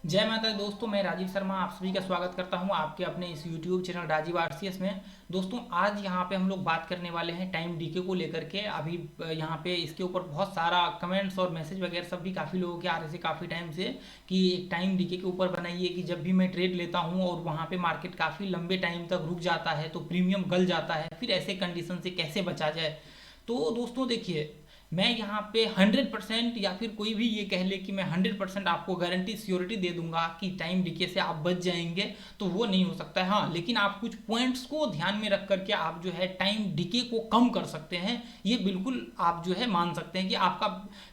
जय माता दी दोस्तों, मैं राजीव शर्मा आप सभी का स्वागत करता हूं आपके अपने इस YouTube चैनल राजीव आरसीएस में। दोस्तों आज यहां पे हम लोग बात करने वाले हैं टाइम डीके को लेकर के। अभी यहां पे इसके ऊपर बहुत सारा कमेंट्स और मैसेज वगैरह सब भी काफ़ी लोगों के आ रहे थे काफ़ी टाइम से कि एक टाइम डीके के ऊपर बनाइए कि जब भी मैं ट्रेड लेता हूं और वहां पे मार्केट काफ़ी लंबे टाइम तक रुक जाता है तो प्रीमियम गल जाता है, फिर ऐसे कंडीशन से कैसे बचा जाए। तो दोस्तों देखिए, मैं यहाँ पे 100% या फिर कोई भी ये कह ले कि मैं 100% आपको गारंटी श्योरिटी दे दूंगा कि टाइम डीके से आप बच जाएंगे, तो वो नहीं हो सकता है। हाँ, लेकिन आप कुछ पॉइंट्स को ध्यान में रख करके आप जो है टाइम डीके को कम कर सकते हैं। ये बिल्कुल आप जो है मान सकते हैं कि आपका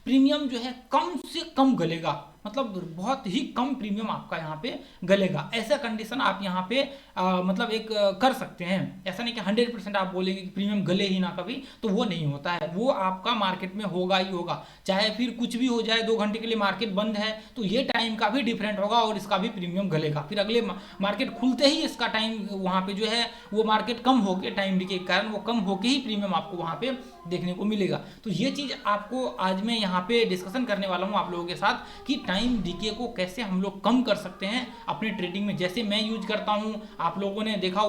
प्रीमियम जो है कम से कम गलेगा, मतलब बहुत ही कम प्रीमियम आपका यहाँ पे गलेगा। ऐसा कंडीशन आप यहाँ पे मतलब एक कर सकते हैं। ऐसा नहीं कि 100% आप बोलेंगे कि प्रीमियम गले ही ना कभी, तो वो नहीं होता है। वो आपका मार्केट में होगा ही होगा, चाहे फिर कुछ भी हो जाए। 2 घंटे के लिए मार्केट बंद है तो ये टाइम का भी डिफरेंट होगा और इसका भी प्रीमियम गलेगा। फिर अगले मार्केट खुलते ही इसका टाइम वहाँ पे जो है वो मार्केट कम होके टाइम डीके के कारण वो कम होके ही प्रीमियम आपको वहाँ पे देखने को मिलेगा। तो ये चीज़ आपको आज मैं यहाँ पे डिस्कशन करने वाला हूँ आप लोगों के साथ कि टाइम डीके को कैसे हम लोग कम कर सकते हैं अपने ट्रेडिंग में। जैसे मैं यूज करता हूँ, आप लोगों ने देखा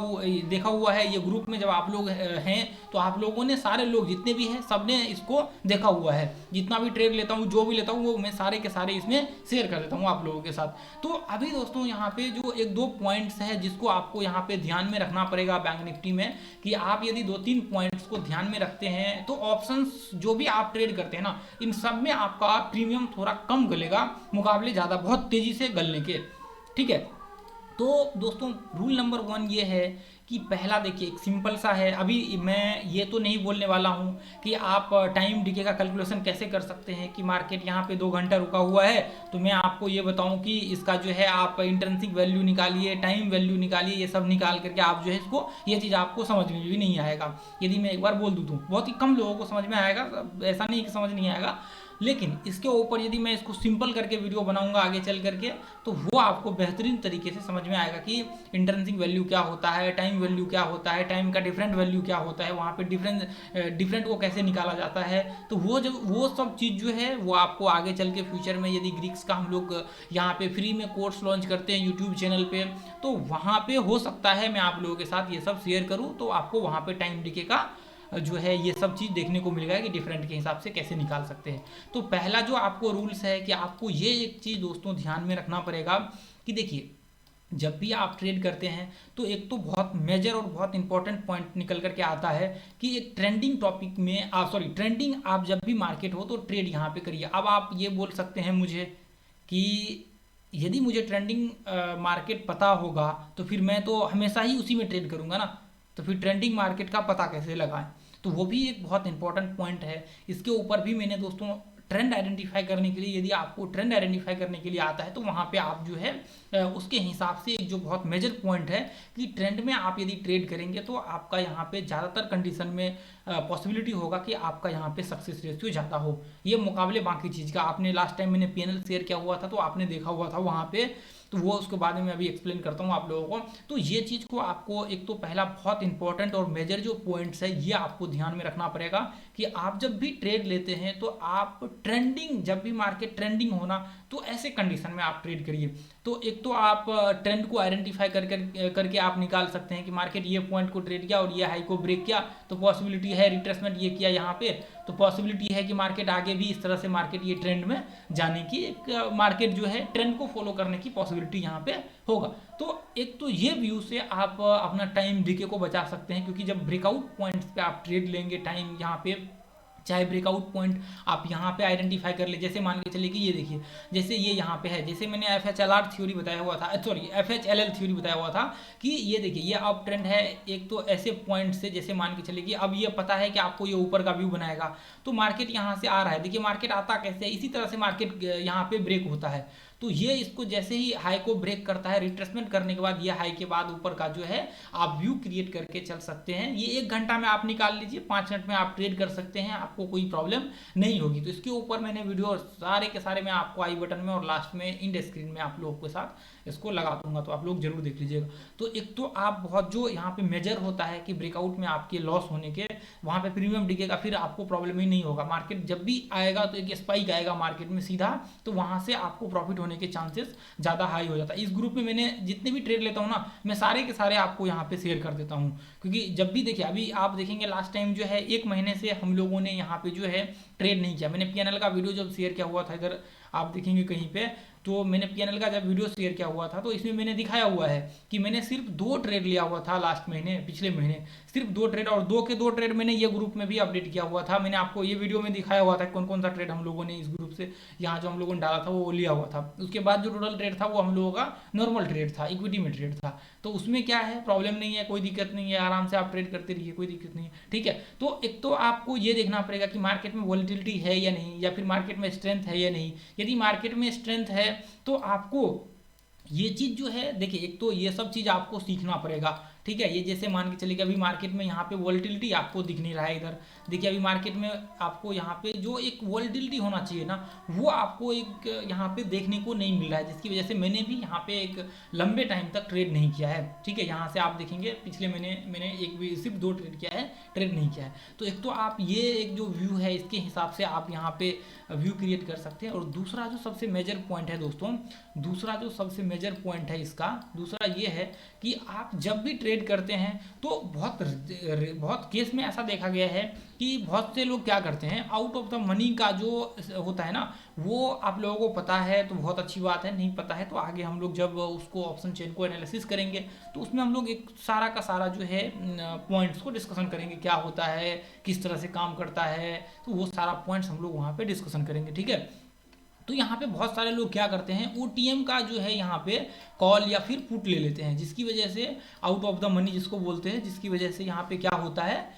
हुआ है ये ग्रुप में जब आप लोग हैं तो आप लोगों ने सारे लोग जितने भी हैं सब ने इसको देखा हुआ है। जितना भी ट्रेड लेता हूँ जो भी लेता हूँ वो मैं सारे के सारे इसमें शेयर कर देता हूँ आप लोगों के साथ। तो अभी दोस्तों यहाँ पे जो एक दो पॉइंट्स है जिसको आपको यहाँ पे ध्यान में रखना पड़ेगा बैंक निफ्टी में, कि आप यदि 2-3 पॉइंट्स को ध्यान में रखते हैं तो ऑप्शंस जो भी आप ट्रेड करते हैं ना, इन सब में आपका प्रीमियम थोड़ा कम गलेगा मुकाबले ज़्यादा बहुत तेज़ी से गलने के। ठीक है, तो दोस्तों रूल नंबर 1 ये है कि पहला देखिए एक सिंपल सा है। अभी मैं ये तो नहीं बोलने वाला हूँ कि आप टाइम डीके का कैलकुलेशन कैसे कर सकते हैं कि मार्केट यहाँ पे 2 घंटा रुका हुआ है तो मैं आपको ये बताऊँ कि इसका जो है आप इंट्रिंसिक वैल्यू निकालिए, टाइम वैल्यू निकालिए, ये सब निकाल करके आप जो है इसको, ये चीज़ आपको समझ में भी नहीं आएगा। यदि मैं एक बार बोल दूँ तो बहुत ही कम लोगों को समझ में आएगा, ऐसा नहीं कि समझ नहीं आएगा। लेकिन इसके ऊपर यदि मैं इसको सिंपल करके वीडियो बनाऊंगा आगे चल करके तो वो आपको बेहतरीन तरीके से समझ में आएगा कि इंट्रिंसिक वैल्यू क्या होता है, टाइम वैल्यू क्या होता है, टाइम का डिफरेंट वैल्यू क्या होता है, वहाँ पे डिफरेंट को कैसे निकाला जाता है। तो वो जब वो सब चीज़ जो है वो आपको आगे चल के फ्यूचर में यदि ग्रीक्स का हम लोग यहाँ पे फ्री में कोर्स लॉन्च करते हैं यूट्यूब चैनल पे, तो वहाँ पे हो सकता है मैं आप लोगों के साथ ये सब शेयर करूँ तो आपको वहाँ पे टाइम डीके का जो है ये सब चीज़ देखने को मिलेगा कि डिफरेंट के हिसाब से कैसे निकाल सकते हैं। तो पहला जो आपको रूल्स है कि आपको ये एक चीज़ दोस्तों ध्यान में रखना पड़ेगा कि देखिए, जब भी आप ट्रेड करते हैं तो एक तो बहुत मेजर और बहुत इंपॉर्टेंट पॉइंट निकल करके आता है कि एक ट्रेंडिंग टॉपिक में आप ट्रेंडिंग आप जब भी मार्केट हो तो ट्रेड यहाँ पे करिए। अब आप ये बोल सकते हैं मुझे कि यदि मुझे ट्रेंडिंग मार्केट पता होगा तो फिर मैं तो हमेशा ही उसी में ट्रेड करूंगा ना, तो फिर ट्रेंडिंग मार्केट का पता कैसे लगाएं। तो वो भी एक बहुत इंपॉर्टेंट पॉइंट है। इसके ऊपर भी मैंने दोस्तों ट्रेंड आइडेंटिफाई करने के लिए, यदि आपको ट्रेंड आइडेंटिफाई करने के लिए आता है तो वहाँ पे आप जो है उसके हिसाब से एक जो बहुत मेजर पॉइंट है कि ट्रेंड में आप यदि ट्रेड करेंगे तो आपका यहाँ पे ज़्यादातर कंडीशन में पॉसिबिलिटी होगा कि आपका यहाँ पे सक्सेस रेशियो ज़्यादा हो, ये मुकाबले बाकी चीज़ का। आपने लास्ट टाइम मैंने पीएनएल शेयर किया हुआ था तो आपने देखा हुआ था वहाँ पे, तो वो उसके बाद में मैं अभी एक्सप्लेन करता हूँ आप लोगों को। तो ये चीज़ को आपको एक तो पहला बहुत इंपॉर्टेंट और मेजर जो पॉइंट्स है ये आपको ध्यान में रखना पड़ेगा कि आप जब भी ट्रेड लेते हैं तो आप ट्रेंडिंग, जब भी मार्केट ट्रेंडिंग होना तो ऐसे कंडीशन में आप ट्रेड करिए। तो एक तो आप ट्रेंड को आइडेंटिफाई करके आप निकाल सकते हैं कि मार्केट ये पॉइंट को ट्रेड किया और ये हाई को ब्रेक किया तो पॉसिबिलिटी है रिट्रेसमेंट ये किया यहाँ पे, तो पॉसिबिलिटी है कि मार्केट आगे भी इस तरह से मार्केट ये ट्रेंड में जाने की, एक मार्केट जो है ट्रेंड को फॉलो करने की पॉसिबिलिटी यहाँ पे होगा। तो एक तो ये व्यू से आप अपना टाइम डीके को बचा सकते हैं, क्योंकि जब ब्रेकआउट पॉइंट्स पे आप ट्रेड लेंगे टाइम यहाँ पे, चाहे ब्रेकआउट पॉइंट आप यहाँ पे आइडेंटिफाई कर ले। जैसे मान के चलिए कि ये देखिए, जैसे ये यहाँ पे है, जैसे मैंने F H L R theory बताया हुआ था, sorry F H L L theory बताया हुआ था कि ये देखिए ये अप ट्रेंड है। एक तो ऐसे पॉइंट से जैसे मान के चलिए कि अब ये पता है कि आपको ये ऊपर का व्यू बनाएगा तो मार्केट यहाँ से आ रहा है। देखिए मार्केट आता कैसे है, इसी तरह से मार्केट यहाँ पे ब्रेक होता है। तो ये इसको जैसे ही हाई को ब्रेक करता है, रिट्रेसमेंट करने के बाद ये हाई के बाद ऊपर का जो है आप व्यू क्रिएट करके चल सकते हैं। ये 1 घंटा में आप निकाल लीजिए, 5 मिनट में आप ट्रेड कर सकते हैं। आप आपको कोई प्रॉब्लम नहीं होगी। तो इसके ऊपर मैंने वीडियो सारे के सारे मैं आपको आई बटन में और लास्ट में इंड स्क्रीन में आप लोगों के साथ इसको लगा दूंगा, तो आप लोग जरूर देख लीजिएगा। तो एक तो आप बहुत जो यहाँ पे मेजर होता है कि ब्रेकआउट में आपके लॉस होने के वहाँ पे प्रीमियम दिखेगा, फिर आपको प्रॉब्लम ही नहीं होगा। मार्केट जब भी आएगा तो एक स्पाइक आएगा मार्केट में सीधा, तो वहाँ से आपको प्रॉफिट होने के चांसेस ज़्यादा हाई हो जाता है। इस ग्रुप में मैंने जितने भी ट्रेड लेता हूँ ना, मैं सारे के सारे आपको यहाँ पे शेयर कर देता हूँ, क्योंकि जब भी देखिए अभी आप देखेंगे लास्ट टाइम जो है 1 महीने से हम लोगों ने यहाँ पे जो है ट्रेड नहीं किया। मैंने पीएनएल का वीडियो जब शेयर किया हुआ था, इधर आप देखेंगे कहीं पे, तो मैंने पीएनएल का जब वीडियो शेयर किया हुआ था तो इसमें मैंने दिखाया हुआ है कि मैंने सिर्फ 2 ट्रेड लिया हुआ था लास्ट महीने, पिछले महीने सिर्फ 2 ट्रेड, और 2 के 2 ट्रेड मैंने ये ग्रुप में भी अपडेट किया हुआ था। मैंने आपको ये वीडियो में दिखाया हुआ था कौन कौन सा ट्रेड हम लोगों ने इस ग्रुप से यहाँ जो हम लोगों ने डाला था वो लिया हुआ था। उसके बाद जो टोटल ट्रेड था वो हम लोगों का नॉर्मल ट्रेड था, इक्विटी में ट्रेड था। तो उसमें क्या है, प्रॉब्लम नहीं है, कोई दिक्कत नहीं है, आराम से आप ट्रेड करते रहिए, कोई दिक्कत नहीं है, ठीक है। तो एक तो आपको ये देखना पड़ेगा कि मार्केट में वॉलेटिलिटी है या नहीं, या फिर मार्केट में स्ट्रेंथ है या नहीं। यदि मार्केट में स्ट्रेंथ है तो आपको ये चीज जो है, देखिए एक तो ये सब चीज आपको सीखना पड़ेगा, ठीक है। ये जैसे मान के चलिए कि अभी मार्केट में यहाँ पे वॉलेटिलिटी आपको दिख नहीं रहा है, इधर देखिए अभी मार्केट में आपको यहाँ पे जो एक वॉलेटिलिटी होना चाहिए ना, वो आपको एक यहाँ पे देखने को नहीं मिल रहा है, जिसकी वजह से मैंने भी यहाँ पे एक लंबे टाइम तक ट्रेड नहीं किया है, ठीक है। यहाँ से आप देखेंगे पिछले महीने मैंने एक भी सिर्फ 2 ट्रेड किया है, ट्रेड नहीं किया है। तो एक तो आप ये एक जो व्यू है इसके हिसाब से आप यहाँ पे व्यू क्रिएट कर सकते हैं। और दूसरा जो सबसे मेजर पॉइंट है दोस्तों, दूसरा जो सबसे मेजर पॉइंट है इसका, दूसरा ये है कि आप जब भी ट्रेड करते हैं तो बहुत केस में ऐसा देखा गया है कि बहुत से लोग क्या करते हैं, आउट ऑफ द मनी का जो होता है ना, वो आप लोगों को पता है तो बहुत अच्छी बात है, नहीं पता है तो आगे हम लोग जब उसको ऑप्शन चेन को एनालिसिस करेंगे तो उसमें हम लोग एक सारा का सारा जो है पॉइंट्स को डिस्कशन करेंगे, क्या होता है, किस तरह से काम करता है, तो वो सारा पॉइंट्स हम लोग वहाँ पे डिस्कशन करेंगे, ठीक है। तो यहाँ पे बहुत सारे लोग क्या करते हैं, ओटीएम का जो है यहाँ पे कॉल या फिर पुट ले लेते हैं, जिसकी वजह से आउट ऑफ द मनी जिसको बोलते हैं, जिसकी वजह से यहाँ पे क्या होता है,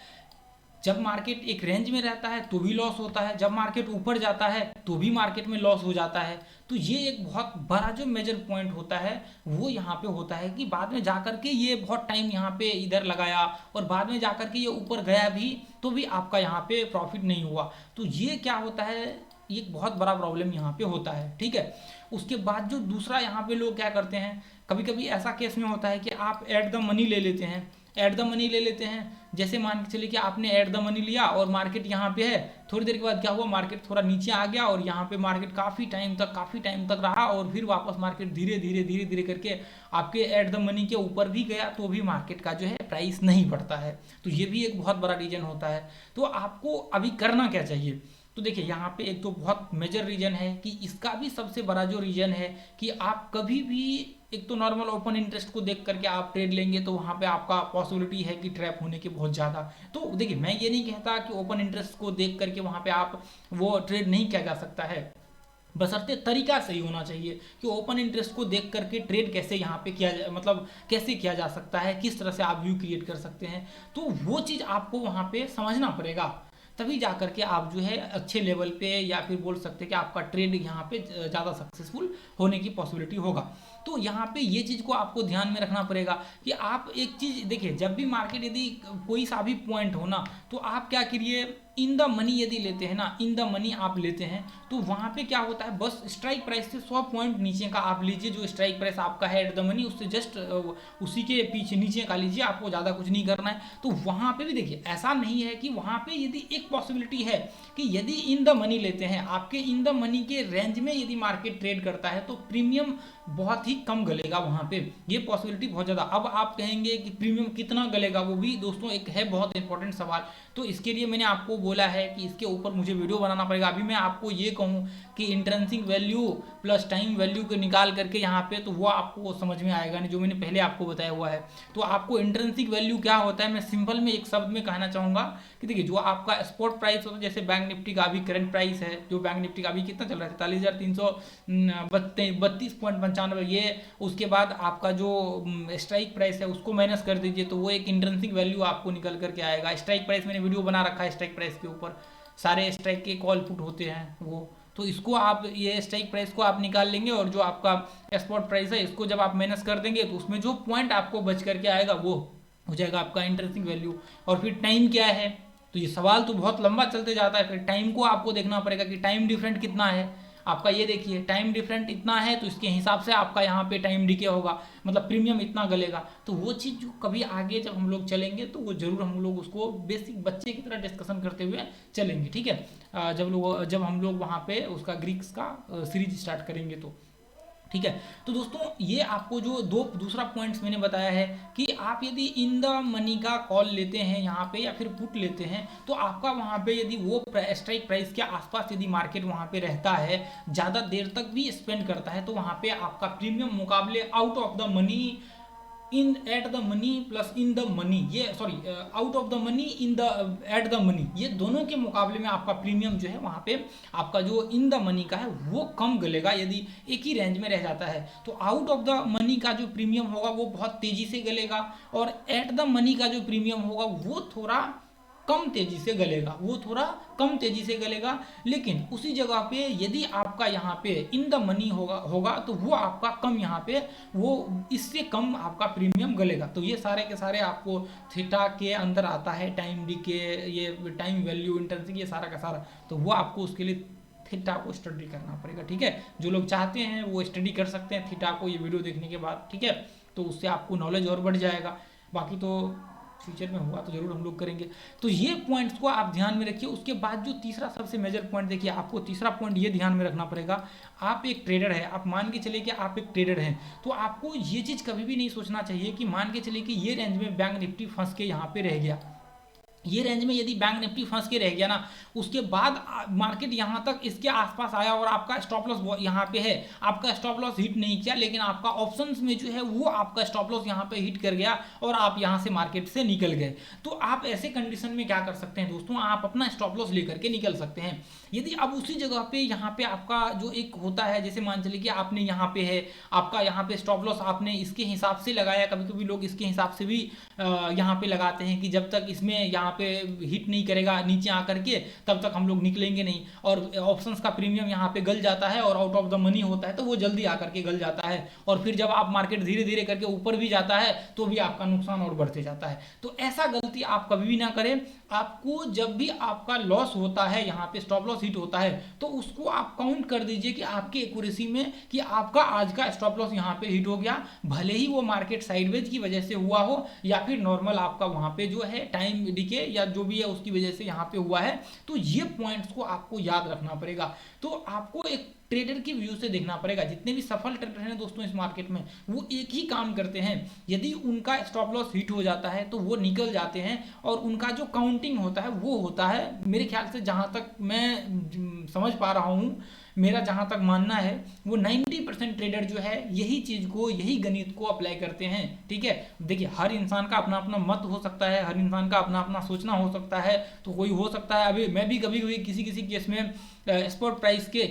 जब मार्केट एक रेंज में रहता है तो भी लॉस होता है, जब मार्केट ऊपर जाता है तो भी मार्केट में लॉस हो जाता है। तो ये एक बहुत बड़ा जो मेजर पॉइंट होता है वो यहाँ पे होता है कि बाद में जाकर के ये बहुत टाइम यहाँ पे इधर लगाया और बाद में जाकर के ये ऊपर गया भी तो भी आपका यहाँ पे प्रॉफिट नहीं हुआ। तो ये क्या होता है, ये एक बहुत बड़ा प्रॉब्लम यहाँ पे होता है, ठीक है। उसके बाद जो दूसरा यहाँ पे लोग क्या करते हैं, कभी कभी ऐसा केस में होता है कि आप एट द मनी ले लेते हैं, एट द मनी ले लेते हैं। जैसे मान के चलिए कि आपने एट द मनी लिया और मार्केट यहाँ पे है, थोड़ी देर के बाद क्या हुआ, मार्केट थोड़ा नीचे आ गया और यहाँ पे मार्केट काफ़ी टाइम तक रहा और फिर वापस मार्केट धीरे धीरे करके आपके एट द मनी के ऊपर भी गया तो भी मार्केट का जो है प्राइस नहीं बढ़ता है। तो ये भी एक बहुत बड़ा रीजन होता है। तो आपको अभी करना क्या चाहिए, तो देखिए यहाँ पे एक तो बहुत मेजर रीजन है कि इसका भी सबसे बड़ा जो रीजन है कि आप कभी भी एक तो नॉर्मल ओपन इंटरेस्ट को देख करके आप ट्रेड लेंगे तो वहाँ पे आपका पॉसिबिलिटी है कि ट्रैप होने की बहुत ज़्यादा। तो देखिए मैं ये नहीं कहता कि ओपन इंटरेस्ट को देख करके वहाँ पे आप वो ट्रेड नहीं किया जा सकता है, बशर्ते तरीका सही होना चाहिए कि ओपन इंटरेस्ट को देख करके ट्रेड कैसे यहाँ पे किया मतलब कैसे किया जा सकता है, किस तरह से आप व्यू क्रिएट कर सकते हैं। तो वो चीज़ आपको वहाँ पे समझना पड़ेगा, तभी जा करके आप जो है अच्छे लेवल पे या फिर बोल सकते हैं कि आपका ट्रेड यहाँ पे ज़्यादा सक्सेसफुल होने की पॉसिबिलिटी होगा। तो यहाँ पे ये चीज़ को आपको ध्यान में रखना पड़ेगा कि आप एक चीज़ देखिए, जब भी मार्केट यदि कोई सा भी पॉइंट हो ना तो आप क्या करिए, इन द मनी यदि लेते हैं ना, इन द मनी आप लेते हैं तो वहाँ पे क्या होता है, बस स्ट्राइक प्राइस से 100 पॉइंट नीचे का आप लीजिए, जो स्ट्राइक प्राइस आपका है एट द मनी उससे जस्ट उसी के पीछे नीचे का लीजिए, आपको ज़्यादा कुछ नहीं करना है। तो वहाँ पे भी देखिए ऐसा नहीं है कि वहाँ पे यदि एक पॉसिबिलिटी है कि यदि इन द मनी लेते हैं, आपके इन द मनी के रेंज में यदि मार्केट ट्रेड करता है तो प्रीमियम बहुत ही कम गलेगा वहाँ पे, ये पॉसिबिलिटी बहुत ज़्यादा। अब आप कहेंगे कि प्रीमियम कितना गलेगा, वो भी दोस्तों एक है बहुत इंपॉर्टेंट सवाल। तो इसके लिए मैंने आपको बोला है कि इसके ऊपर मुझे वीडियो बनाना पड़ेगा। अभी मैं आपको ये कहूँ कि intrinsic value plus time value को निकाल करके यहाँ पे, तो वो आपको समझ में आएगा नहीं, जो मैंने पहले आपको बताया हुआ है। तो आपको इंट्रिंसिक वैल्यू क्या होता है, मैं सिंपल में एक शब्द में कहना चाहूँगा कि देखिए जो आपका स्पॉट प्राइस होता है, जैसे बैंक निफ्टी का अभी करंट प्राइस है, जो बैंक निफ्टी का अभी कितना चल रहा है 43,332.95, ये उसके बाद आपका जो स्ट्राइक प्राइस है उसको माइनस कर दीजिए तो वो एक इंट्रिंसिक वैल्यू आपको निकल करके आएगा। स्ट्राइक प्राइस मैंने वीडियो बना रखा है, स्ट्राइक प्राइस के ऊपर सारे स्ट्राइक के कॉल पुट होते हैं वो, तो इसको आप ये स्ट्राइक प्राइस को आप निकाल लेंगे और जो आपका स्पॉट प्राइस है इसको जब आप माइनस कर देंगे तो उसमें जो पॉइंट आपको बच करके आएगा वो हो जाएगा आपका इंट्रिंसिक वैल्यू। और फिर टाइम क्या है, तो ये सवाल तो बहुत लंबा चलते जाता है। फिर टाइम को आपको देखना पड़ेगा कि टाइम डिफरेंट कितना है आपका। ये देखिए टाइम डिफरेंट इतना है तो इसके हिसाब से आपका यहाँ पे टाइम डिके होगा, मतलब प्रीमियम इतना गलेगा। तो वो चीज़ जो कभी आगे जब हम लोग चलेंगे तो वो जरूर हम लोग उसको बेसिक बच्चे की तरह डिस्कशन करते हुए चलेंगे, ठीक है। जब हम लोग वहाँ पे उसका ग्रीक्स का सीरीज स्टार्ट करेंगे तो ठीक है। तो दोस्तों ये आपको जो दूसरा पॉइंट्स मैंने बताया है कि आप यदि इन द मनी का कॉल लेते हैं यहाँ पे या फिर पुट लेते हैं तो आपका वहाँ पे यदि वो स्ट्राइक प्राइस के आसपास यदि मार्केट वहाँ पे रहता है, ज़्यादा देर तक भी स्पेंड करता है, तो वहाँ पे आपका प्रीमियम मुकाबले out of the money in at the money plus in the money, ये sorry out of the money in the at the money, ये दोनों के मुकाबले में आपका प्रीमियम जो है वहाँ पे आपका जो इन द मनी का है वो कम गलेगा यदि एक ही रेंज में रह जाता है। तो आउट ऑफ द मनी का जो प्रीमियम होगा वो बहुत तेजी से गलेगा और एट द मनी का जो प्रीमियम होगा वो थोड़ा कम तेजी से गलेगा, वो थोड़ा कम तेजी से गलेगा। लेकिन उसी जगह पे यदि आपका यहाँ पे इन द मनी होगा तो वो आपका कम यहाँ पे वो इससे कम आपका प्रीमियम गलेगा। तो ये सारे के सारे आपको थीटा के अंदर आता है, टाइम डीके, ये टाइम वैल्यू इंटर्नशिप, ये सारा का सारा। तो वो आपको उसके लिए थीटा को स्टडी करना पड़ेगा, ठीक है। जो लोग चाहते हैं वो स्टडी कर सकते हैं थीटा को ये वीडियो देखने के बाद, ठीक है। तो उससे आपको नॉलेज और बढ़ जाएगा। बाकी तो फ्यूचर में हुआ तो जरूर हम लोग करेंगे। तो ये पॉइंट्स को आप ध्यान में रखिए। उसके बाद जो तीसरा सबसे मेजर पॉइंट देखिए, आपको तीसरा पॉइंट ये ध्यान में रखना पड़ेगा। आप एक ट्रेडर है, आप मान के चलिए कि आप एक ट्रेडर हैं, तो आपको ये चीज़ कभी भी नहीं सोचना चाहिए कि मान के चलिए कि ये रेंज में बैंक निफ्टी फंस के यहाँ पे रह गया। ये रेंज में यदि बैंक निफ्टी फंस के रह गया ना, उसके बाद मार्केट यहाँ तक इसके आसपास आया और आपका स्टॉप लॉस यहाँ पे है, आपका स्टॉप लॉस हिट नहीं किया, लेकिन आपका ऑप्शंस में जो है वो आपका स्टॉप लॉस यहाँ पे हिट कर गया और आप यहाँ से मार्केट से निकल गए। तो आप ऐसे कंडीशन में क्या कर सकते हैं दोस्तों, आप अपना स्टॉप लॉस लेकर के निकल सकते हैं। यदि अब उसी जगह पे यहाँ पे आपका जो एक होता है, जैसे मान चलिए कि आपने यहाँ पे है, आपका यहाँ पे स्टॉप लॉस आपने इसके हिसाब से लगाया, कभी कभी लोग इसके हिसाब से भी यहाँ पे लगाते हैं कि जब तक इसमें यहाँ पे हिट नहीं करेगा नीचे आकर के तब तक हम लोग निकलेंगे नहीं। और ऑप्शंस का प्रीमियम यहाँ पे गल जाता है और आउट ऑफ द मनी होता है तो वो जल्दी आकर के गल जाता है, और फिर जब आप मार्केट धीरे धीरे करके ऊपर भी जाता है तो भी आपका नुकसान और बढ़ते जाता है। तो ऐसा गलती आप कभी भी ना करें। आपको जब भी आपका लॉस होता है, यहाँ पे स्टॉप लॉस हिट होता है, तो उसको आप काउंट कर दीजिए कि आपकी एक्यूरेसी में कि आपका आज का स्टॉप लॉस यहाँ पे हिट हो गया, भले ही वो मार्केट साइडवेज की वजह से हुआ हो या फिर नॉर्मल आपका वहाँ पे जो है टाइम डिके या जो भी है उसकी वजह से यहाँ पे हुआ है। तो ये पॉइंट्स को आपको याद रखना पड़ेगा। तो आपको एक ट्रेडर की व्यू से देखना पड़ेगा। जितने भी सफल ट्रेडर हैं दोस्तों इस मार्केट में, वो एक ही काम करते हैं, यदि उनका स्टॉप लॉस हिट हो जाता है तो वो निकल जाते हैं और उनका जो काउंटिंग होता है वो होता है, मेरे ख्याल से जहाँ तक मैं समझ पा रहा हूँ, मेरा जहाँ तक मानना है वो 90% ट्रेडर जो है यही चीज़ को, यही गणित को अप्लाई करते हैं, ठीक है। देखिए हर इंसान का अपना अपना मत हो सकता है, हर इंसान का अपना अपना सोचना हो सकता है। तो कोई हो सकता है, अभी मैं भी कभी कभी किसी किसी केस में स्पॉट प्राइस के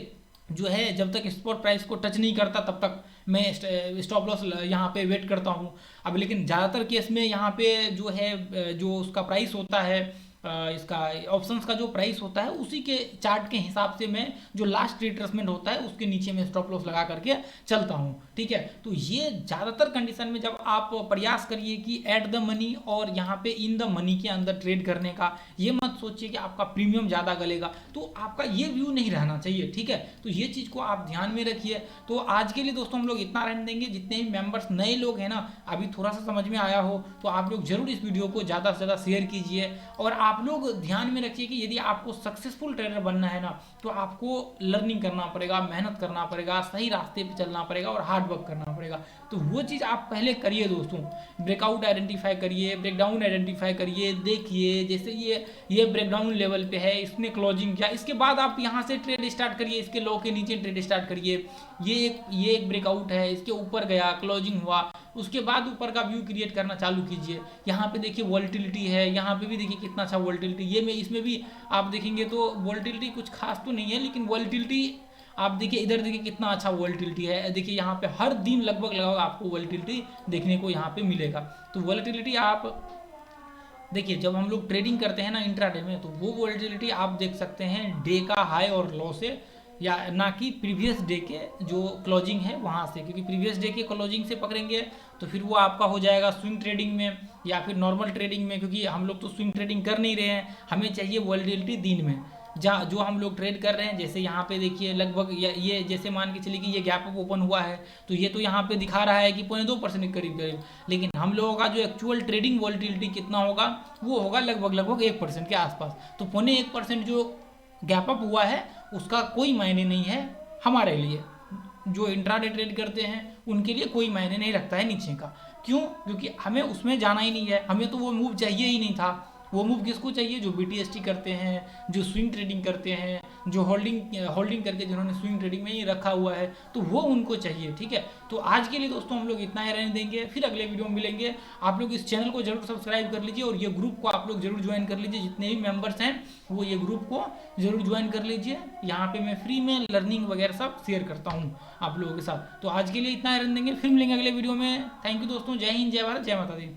जो है जब तक स्पॉट प्राइस को टच नहीं करता तब तक मैं स्टॉप लॉस यहाँ पे वेट करता हूँ। अब लेकिन ज़्यादातर केस में यहाँ पे जो है जो उसका प्राइस होता है, इसका ऑप्शंस का जो प्राइस होता है उसी के चार्ट के हिसाब से मैं जो लास्ट रिट्रेसमेंट होता है उसके नीचे में स्टॉप लॉस लगा करके चलता हूँ, ठीक है। तो ये ज़्यादातर कंडीशन में जब आप प्रयास करिए कि एट द मनी और यहाँ पे इन द मनी के अंदर ट्रेड करने का, ये मत सोचिए कि आपका प्रीमियम ज़्यादा गलेगा, तो आपका ये व्यू नहीं रहना चाहिए, ठीक है। तो ये चीज़ को आप ध्यान में रखिए। तो आज के लिए दोस्तों हम लोग इतना रहने देंगे। जितने भी मेंबर्स नए लोग हैं ना, अभी थोड़ा सा समझ में आया हो तो आप लोग जरूर इस वीडियो को ज़्यादा से ज़्यादा शेयर कीजिए। और आप लोग ध्यान में रखिए कि यदि आपको सक्सेसफुल ट्रेडर बनना है ना, तो आपको लर्निंग करना पड़ेगा, मेहनत करना पड़ेगा, सही रास्ते पे चलना पड़ेगा और हार्ड वर्क करना पड़ेगा। तो वो चीज़ आप पहले करिए दोस्तों। ब्रेकआउट आइडेंटिफाई करिए, ब्रेकडाउन आइडेंटिफाई करिए, देखिए जैसे ये ब्रेकडाउन लेवल पे है, इसने क्लोजिंग किया, इसके बाद आप यहाँ से ट्रेड स्टार्ट करिए, इसके लो के नीचे ट्रेड स्टार्ट करिए। ये एक ब्रेकआउट है, इसके ऊपर गया, क्लोजिंग हुआ, उसके बाद ऊपर का व्यू क्रिएट करना चालू कीजिए। यहाँ पे देखिए वोलेटिलिटी है, यहाँ पे भी देखिए कितना अच्छा वोलेटिलिटी, इसमें भी आप देखेंगे तो वोलेटिलिटी कुछ खास तो नहीं है, लेकिन वोलेटिलिटी आप देखिए, इधर देखिए कितना अच्छा वोलेटिलिटी है। देखिए यहाँ पे हर दिन लगभग आपको वोलेटिलिटी देखने को यहाँ पे मिलेगा। तो वोलेटिलिटी आप देखिए, जब हम लोग ट्रेडिंग करते हैं ना इंट्राडे में, तो वो वोलेटिलिटी आप देख सकते हैं डे का हाई और लो से या ना कि प्रीवियस डे के जो क्लोजिंग है वहाँ से, क्योंकि प्रीवियस डे के क्लोजिंग से पकड़ेंगे तो फिर वो आपका हो जाएगा स्विंग ट्रेडिंग में या फिर नॉर्मल ट्रेडिंग में, क्योंकि हम लोग तो स्विंग ट्रेडिंग कर नहीं रहे हैं, हमें चाहिए वॉलेटिलिटी दिन में जहाँ जो हम लोग ट्रेड कर रहे हैं। जैसे यहाँ पे देखिए लगभग ये जैसे मान के चलिए कि ये गैप अप ओपन हुआ है तो ये तो यहाँ पे दिखा रहा है कि 0.2% के करीब करीब, लेकिन हम लोगों का जो एक्चुअल ट्रेडिंग वॉलेटिलिटी कितना होगा वो होगा लगभग 1% के आसपास। तो 0.1% जो गैप अप हुआ है उसका कोई मायने नहीं है हमारे लिए, जो इंट्राडे ट्रेड करते हैं उनके लिए कोई मायने नहीं रखता है नीचे का। क्यों? क्योंकि हमें उसमें जाना ही नहीं है, हमें तो वो मूव चाहिए ही नहीं था। वो मूव किसको चाहिए? जो BTST करते हैं, जो स्विंग ट्रेडिंग करते हैं, जो होल्डिंग करके जिन्होंने स्विंग ट्रेडिंग में ही रखा हुआ है, तो वो उनको चाहिए। ठीक है, तो आज के लिए दोस्तों हम लोग इतना ही रहने देंगे, फिर अगले वीडियो में मिलेंगे। आप लोग इस चैनल को जरूर सब्सक्राइब कर लीजिए और ये ग्रुप को आप लोग जरूर ज्वाइन कर लीजिए। जितने भी मेंबर्स हैं वो ये ग्रुप को जरूर ज्वाइन कर लीजिए। यहाँ पे मैं फ्री में लर्निंग वगैरह सब शेयर करता हूँ आप लोगों के साथ। तो आज के लिए इतना ही रहने देंगे, फिर मिलेंगे अगले वीडियो में। थैंक यू दोस्तों, जय हिंद, जय भारत, जय माता दी।